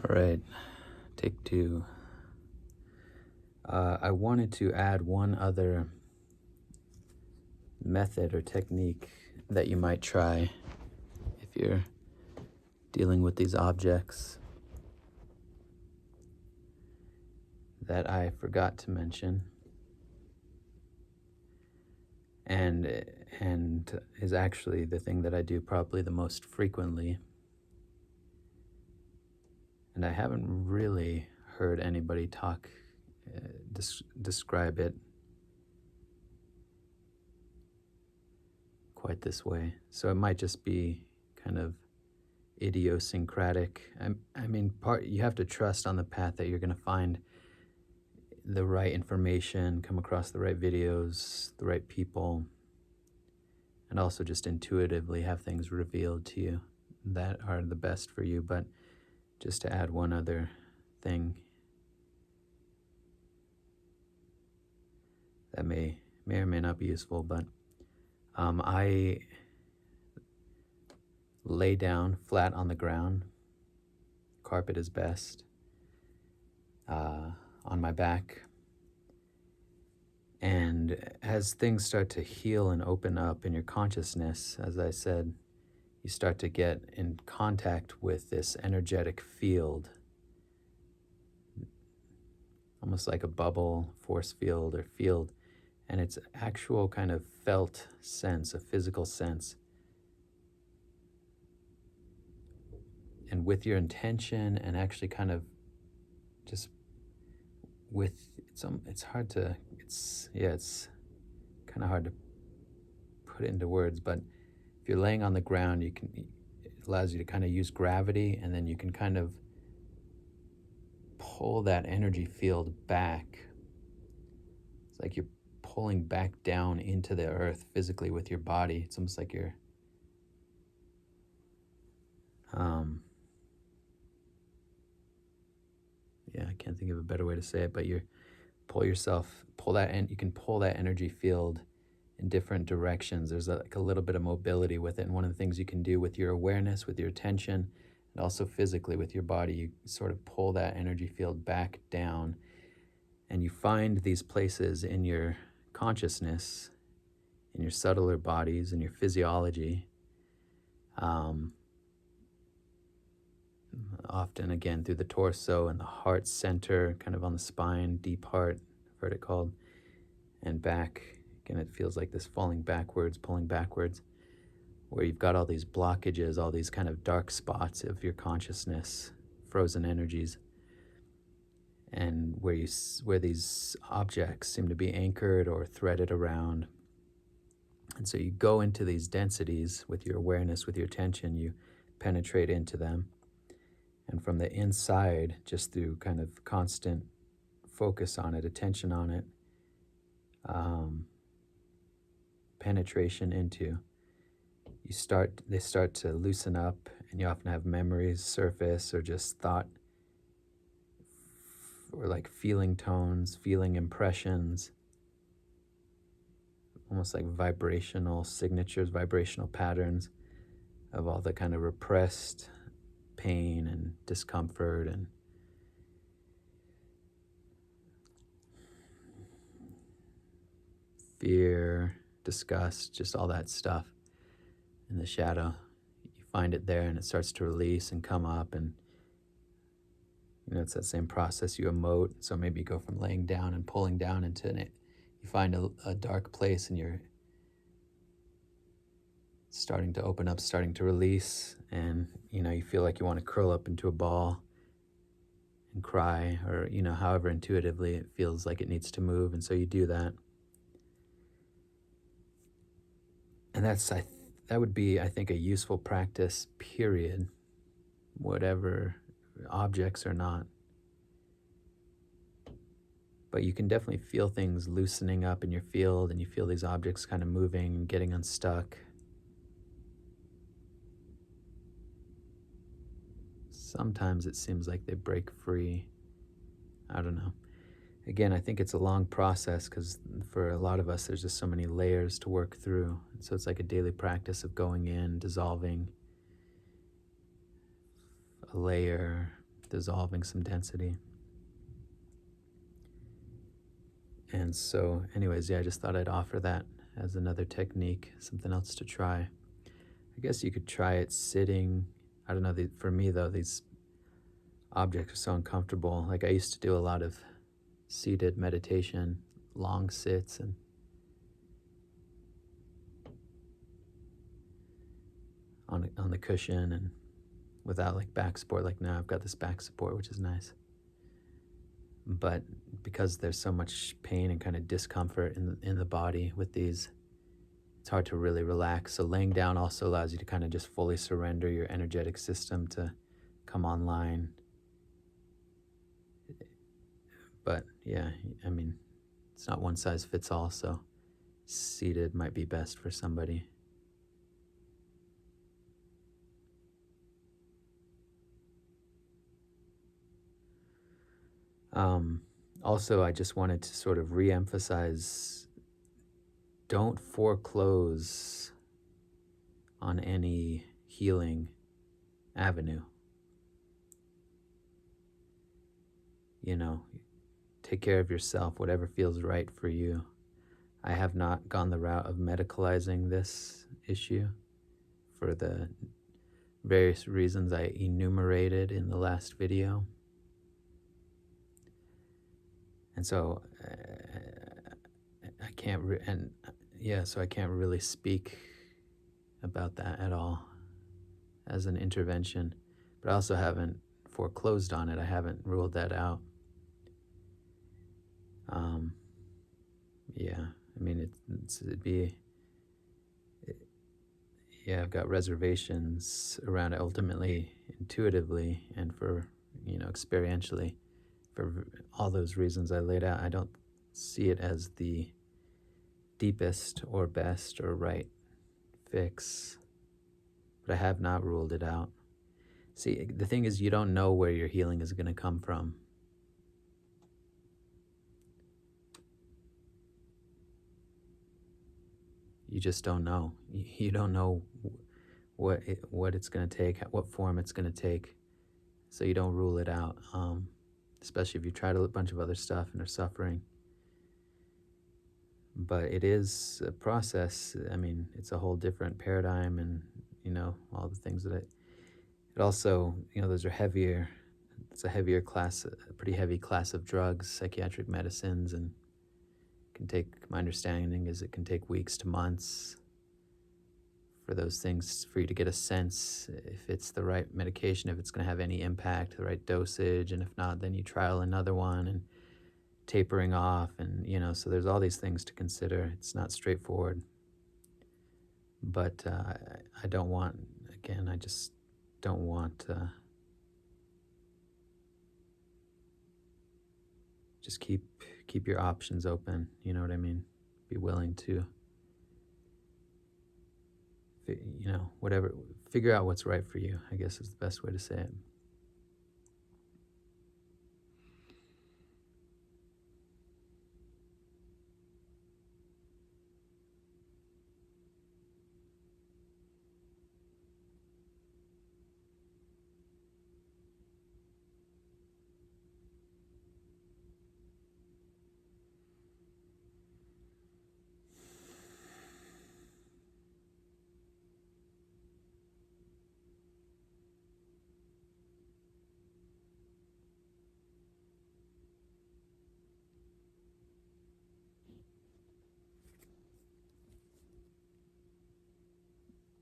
All right, take two. I wanted to add one other method or technique that you might try if you're dealing with these objects that I forgot to mention, and is actually the thing that I do probably the most frequently, and I haven't really heard anybody describe it quite this way. So it might just be kind of idiosyncratic. I mean, you have to trust on the path that you're going to find the right information, come across the right videos, the right people, and also just intuitively have things revealed to you that are the best for you. But just to add one other thing that may or may not be useful, but I lay down flat on the ground. Carpet is best. On my back. And as things start to heal and open up in your consciousness, as I said, you start to get in contact with this energetic field, almost like a bubble, force field or field, and it's actual kind of felt sense, a physical sense. And with your intention and actually kind of just with it's kind of hard to put it into words, but if you're laying on the ground, it allows you to kind of use gravity, and then you can kind of pull that energy field back. It's like you're pulling back down into the earth physically with your body. It's almost like you're I can't think of a better way to say it, but you can pull that energy field in different directions. There's like a little bit of mobility with it. And one of the things you can do with your awareness, with your attention, and also physically with your body, you sort of pull that energy field back down, and you find these places in your consciousness, in your subtler bodies, in your physiology, often again through the torso and the heart center, kind of on the spine, deep heart, I've heard it called, and back. Again, it feels like this falling backwards, pulling backwards, where you've got all these blockages, all these kind of dark spots of your consciousness, frozen energies, and where these objects seem to be anchored or threaded around. And so you go into these densities with your awareness, with your attention, you penetrate into them. And from the inside, just through kind of constant focus on it, attention on it, penetration into, they start to loosen up, and you often have memories surface, or just thought, or like feeling tones, feeling impressions, almost like vibrational signatures, vibrational patterns of all the kind of repressed pain and discomfort and fear, disgust, just all that stuff in the shadow. You find it there, and it starts to release and come up, and it's that same process. You emote, so maybe you go from laying down and pulling down into it. You find a dark place, and you're starting to open up, starting to release, and you feel like you want to curl up into a ball and cry, or however intuitively it feels like it needs to move, and so you do that. And that would be, I think, a useful practice, period, whatever objects or not. But you can definitely feel things loosening up in your field, and you feel these objects kind of moving and getting unstuck. Sometimes it seems like they break free. I don't know. Again, I think it's a long process, because for a lot of us, there's just so many layers to work through. And so it's like a daily practice of going in, dissolving a layer, dissolving some density. And so, anyways, yeah, I just thought I'd offer that as another technique, something else to try. I guess you could try it sitting. I don't know. For me, though, these objects are so uncomfortable. Like I used to do a lot of seated meditation, long sits, and on the cushion and without like back support. Like now I've got this back support, which is nice. But because there's so much pain and kind of discomfort in the body with these, it's hard to really relax. So laying down also allows you to kind of just fully surrender your energetic system to come online. But yeah, I mean, it's not one size fits all, so seated might be best for somebody. Also, I just wanted to sort of re-emphasize, don't foreclose on any healing avenue. You know, take care of yourself, whatever feels right for you. I have not gone the route of medicalizing this issue for the various reasons I enumerated in the last video. And so I can't, so I can't really speak about that at all as an intervention, but I also haven't foreclosed on it. I haven't ruled that out. Yeah, I mean, I've got reservations around it ultimately, intuitively, and for, experientially. For all those reasons I laid out, I don't see it as the deepest or best or right fix, but I have not ruled it out. See, the thing is, you don't know where your healing is going to come from. You just don't know. You don't know what it's going to take, what form it's going to take. So you don't rule it out, especially if you tried a bunch of other stuff and are suffering. But it is a process. I mean, it's a whole different paradigm, and all the things that it also, those are heavier. It's a heavier class, a pretty heavy class of drugs, psychiatric medicines, and can take, my understanding is it can take weeks to months for those things, for you to get a sense if it's the right medication, if it's going to have any impact, the right dosage, and if not, then you trial another one and tapering off, and so there's all these things to consider. It's not straightforward, but I don't want, again, I just don't want just keep your options open, you know what I mean? Be willing to whatever, figure out what's right for you, I guess is the best way to say it.